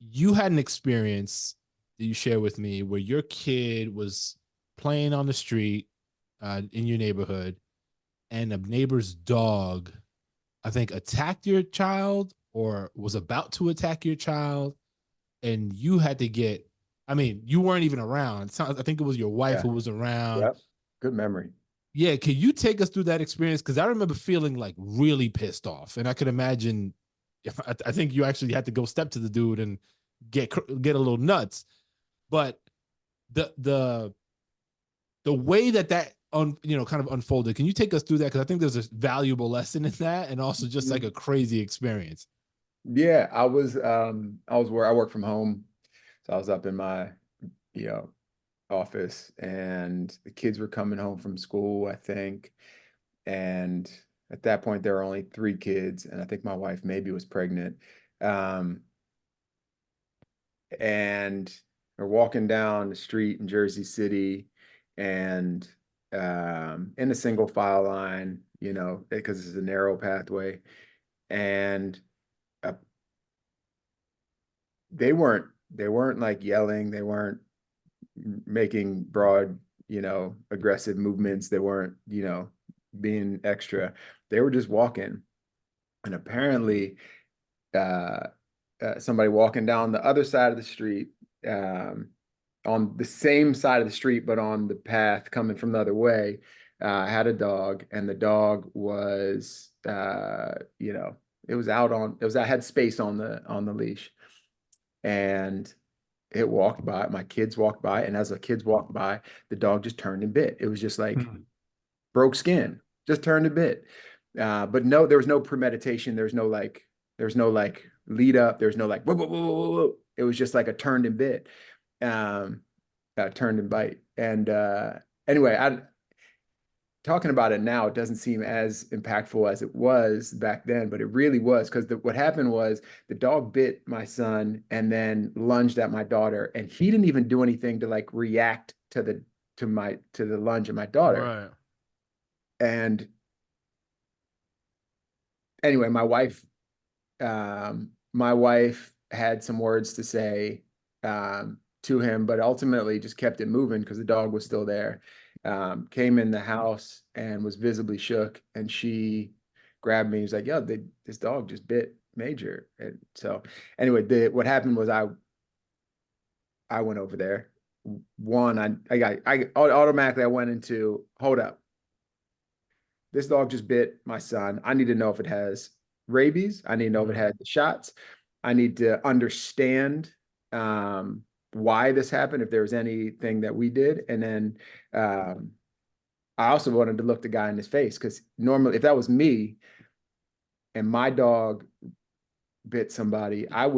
you had an experience that you shared with me where your kid was playing on the street in your neighborhood, and a neighbor's dog, I think, attacked your child or was about to attack your child, and you had to get. I mean, you weren't even around. I think it was your wife Yeah. who was around. Yep. Good memory. Yeah, can you take us through that experience? Because I remember feeling like really pissed off, and I could imagine. I think you actually had to go step to the dude and get a little nuts. But the the the way that kind of unfolded. Can you take us through that? Because I think there's a valuable lesson in that, and also just like Mhm. a crazy experience. Yeah, I was where I work from home. So I was up in my, you know, office and the kids were coming home from school, I think. And at that point there were only three kids, and I think my wife maybe was pregnant. Um, and we're walking down the street in Jersey City and in a single file line, because it's a narrow pathway. And uh, they weren't like yelling, they weren't making broad, aggressive movements, they weren't, being extra. They were just walking. And apparently, uh, somebody walking down the other side of the street, um, on the same side of the street, but on the path coming from the other way, had a dog, and the dog was, I had space on the leash, and it walked by. My kids walked by, and as the kids walked by, the dog just turned and bit. It was just like Hmm. broke skin, just turned and bit. But no, there was no premeditation. There's no like lead up. There's no like whoa, whoa, whoa, whoa, whoa. It was just like a turned and bit, um, turned and bite. And anyway, I talking about it now, it doesn't seem as impactful as it was back then, but it really was, because what happened was the dog bit my son and then lunged at my daughter, and he didn't even do anything to like react to the lunge of my daughter. Right. And anyway, my wife had some words to say, to him, but ultimately just kept it moving because the dog was still there. Came in the house and was visibly shook, and she grabbed me. He was like, "Yo, this dog just bit Major." And so, anyway, what happened was I went over there. One, automatically I went into, hold up, this dog just bit my son. I need to know if it has rabies. I need to know if it Mm. has the shots. I need to understand, why this happened, if there was anything that we did. And then, I also wanted to look the guy in his face, because normally, if that was me and my dog bit somebody, I'd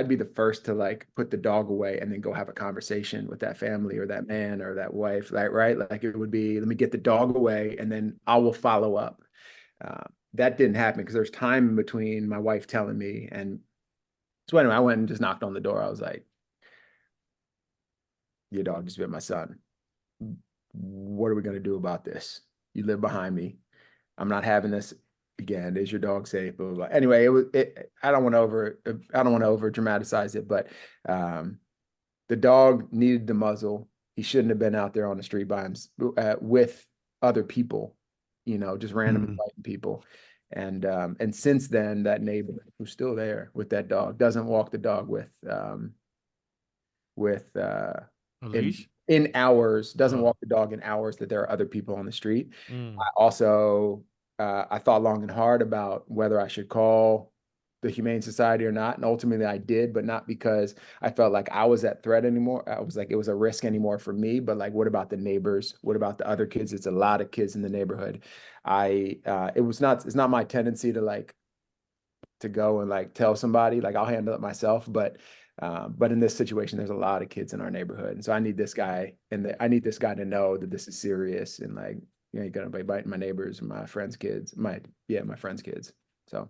be the first to like put the dog away and then go have a conversation with that family or that man or that wife, like, right? Like, it would be, let me get the dog away and then I will follow up. That didn't happen because there's time in between my wife telling me. And so anyway, I went and just knocked on the door. I was like, your dog just bit my son. What are we going to do about this? You live behind me. I'm not having this again. Is your dog safe? Blah, blah, blah. Anyway, I don't want to over dramatize it, but the dog needed the muzzle. He shouldn't have been out there on the street by him, with other people, just randomly Mm. biting people. And since then, that neighbor who's still there with that dog doesn't walk the dog with A in leash? in hours, doesn't Oh. walk the dog in hours that there are other people on the street. Mm. I also, I thought long and hard about whether I should call the Humane Society or not, and ultimately I did, but not because I felt like I was at threat anymore. I was like, it was a risk anymore for me, but like, what about the neighbors? What about the other kids? It's a lot of kids in the neighborhood. It's not my tendency to like to go and like tell somebody, like I'll handle it myself, but in this situation, there's a lot of kids in our neighborhood, and so I need this guy to know that this is serious, and like, you ain't gonna be biting my neighbors or my friends' kids, my friends' kids. So.